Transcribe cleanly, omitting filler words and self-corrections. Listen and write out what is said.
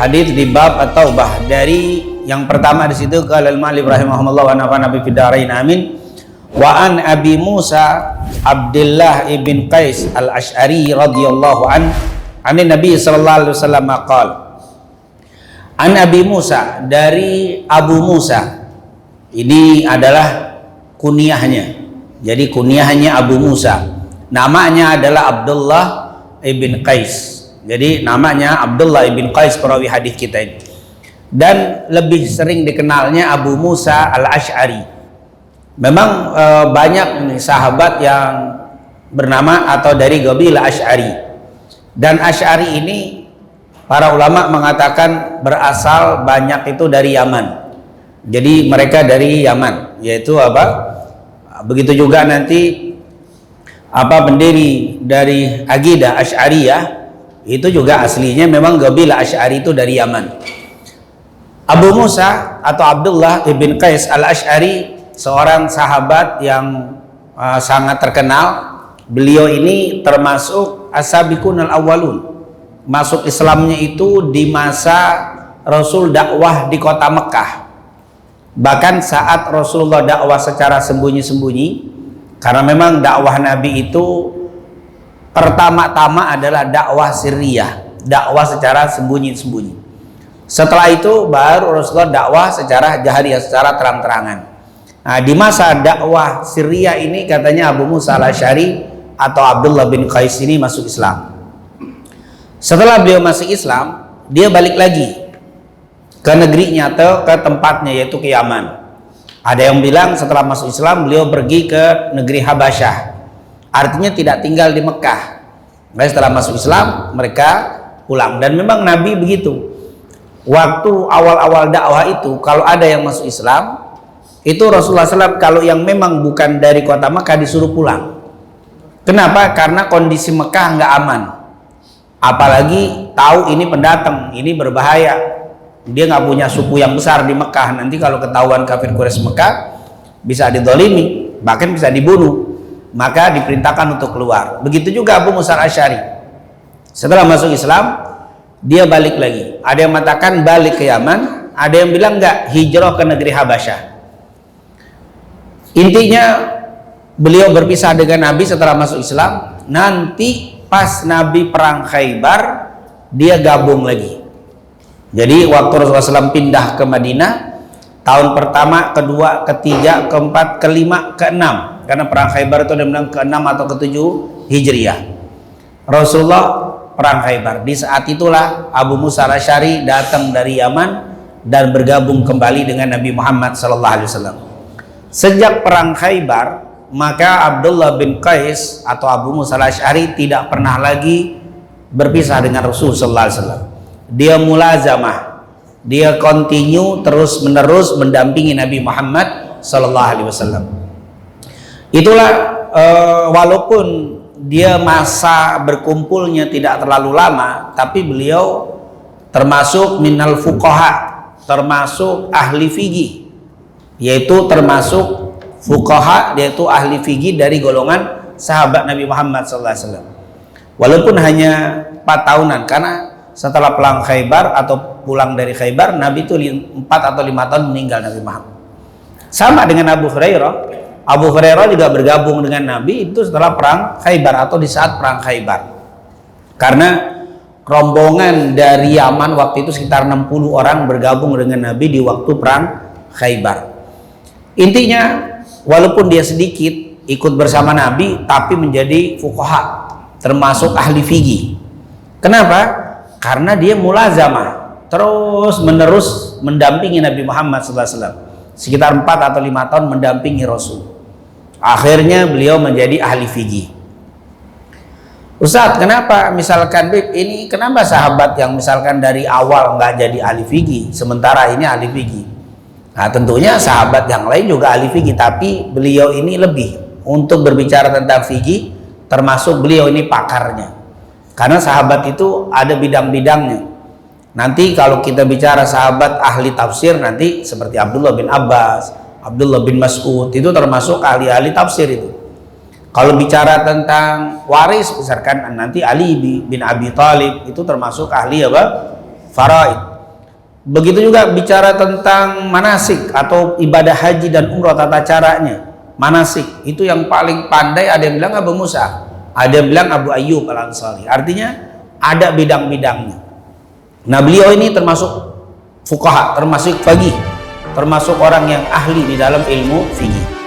hadis di bab at-taubah. Dari yang pertama di situ qala al-mu'allif rahimahullah wa nafa'ana bi fidarain amin. Wa an Abi Musa Abdullah ibn Qais al-Ash'ari radhiyallahu an Nabi sallallahu alaihi wasallam qala. An Abi Musa, dari Abu Musa. Ini adalah kunyahnya. Jadi kunyahnya Abu Musa. Namanya adalah Abdullah ibn Qais. Jadi namanya Abdullah ibn Qais perawi hadis kita ini. Dan lebih sering dikenalnya Abu Musa al-Ash'ari. Memang banyak sahabat yang bernama atau dari kabilah Ash'ari. Dan Ash'ari ini para ulama mengatakan berasal banyak itu dari Yaman. Jadi mereka dari Yaman, yaitu apa? Begitu juga nanti pendiri dari Aqidah Asy'ariyah itu juga aslinya memang kabilah Asy'ari itu dari Yaman. Abu Musa atau Abdullah ibn Qais al-Ash'ari seorang sahabat yang sangat terkenal. Beliau ini termasuk as-sabiqun al-awwalun. Masuk Islamnya itu di masa Rasul dakwah di kota Mekah. Bahkan saat Rasulullah dakwah secara sembunyi-sembunyi, karena memang dakwah Nabi itu pertama-tama adalah dakwah sirriyah, dakwah secara sembunyi-sembunyi. Setelah itu baru Rasulullah dakwah secara jahriyah, secara terang-terangan. Nah, di masa dakwah sirriyah ini katanya Abu Musa al-Ash'ari atau Abdullah bin Qais ini masuk Islam. Setelah beliau masuk Islam, dia balik lagi ke negerinya atau ke tempatnya, yaitu ke Yaman. Ada yang bilang setelah masuk Islam beliau pergi ke negeri Habasyah, artinya tidak tinggal di Mekah. Nah, setelah masuk Islam mereka pulang. Dan memang Nabi begitu. Waktu awal-awal dakwah itu kalau ada yang masuk Islam, itu Rasulullah SAW kalau yang memang bukan dari kota Mekah disuruh pulang. Kenapa? Karena kondisi Mekah nggak aman. Apalagi tahu ini pendatang, ini berbahaya. Dia nggak punya suku yang besar di Mekah. Nanti kalau ketahuan kafir Quraisy Mekah bisa didolimi, bahkan bisa dibunuh. Maka diperintahkan untuk keluar. Begitu juga Abu Musa al-Ash'ari. Setelah masuk Islam, dia balik lagi. Ada yang mengatakan balik ke Yaman, ada yang bilang nggak, hijrah ke negeri Habasyah. Intinya beliau berpisah dengan Nabi setelah masuk Islam. Nanti pas Nabi perang Khaybar, dia gabung lagi. Jadi waktu Rasulullah SAW pindah ke Madinah, tahun pertama, kedua, ketiga, keempat, kelima, keenam, karena perang Khaybar itu ada bilang keenam atau ketujuh Hijriyah. Rasulullah perang Khaybar. Di saat itulah Abu Musa al-Ash'ari datang dari Yaman dan bergabung kembali dengan Nabi Muhammad SAW. Sejak perang Khaybar, maka Abdullah bin Qais atau Abu Musa al-Ash'ari tidak pernah lagi berpisah dengan Rasul sallallahu alaihi wasallam. Dia mulazamah, dia continue terus menerus mendampingi Nabi Muhammad sallallahu alaihi wasallam. Itulah walaupun dia masa berkumpulnya tidak terlalu lama, tapi beliau termasuk minal fuqaha, termasuk ahli fikih, yaitu termasuk fuqaha, yaitu ahli fikih dari golongan sahabat Nabi Muhammad SAW. Walaupun hanya 4 tahunan, karena setelah pulang Khaybar atau pulang dari Khaybar, Nabi itu 4 atau 5 tahun meninggal Nabi Muhammad. Sama dengan Abu Hurairah. Abu Hurairah juga bergabung dengan Nabi itu setelah perang Khaybar atau di saat perang Khaybar. Karena rombongan dari Yaman waktu itu sekitar 60 orang bergabung dengan Nabi di waktu perang Khaybar. Intinya, walaupun dia sedikit ikut bersama Nabi, tapi menjadi fuqaha, termasuk ahli fikih. Kenapa? Karena dia mulazamah, terus menerus mendampingi Nabi Muhammad SAW. Sekitar 4 atau 5 tahun mendampingi Rasul. Akhirnya beliau menjadi ahli fikih. Ustadz, kenapa misalkan ini kenapa sahabat yang misalkan dari awal nggak jadi ahli fikih, sementara ini ahli fikih? Nah, tentunya sahabat yang lain juga ahli fikih, tapi beliau ini lebih untuk berbicara tentang fikih, termasuk beliau ini pakarnya. Karena sahabat itu ada bidang-bidangnya. Nanti kalau kita bicara sahabat ahli tafsir, nanti seperti Abdullah bin Abbas, Abdullah bin Mas'ud, itu termasuk ahli-ahli tafsir itu. Kalau bicara tentang waris, misalkan nanti Ali bin Abi Thalib, itu termasuk ahli apa? Faraid. Begitu juga bicara tentang manasik atau ibadah haji dan umrah, tata caranya. Manasik itu yang paling pandai, ada yang bilang Abu Musa, ada yang bilang Abu Ayyub Al-Ansari. Artinya ada bidang-bidangnya. Nah, beliau ini termasuk fuqaha, termasuk faqih, termasuk orang yang ahli di dalam ilmu fikih.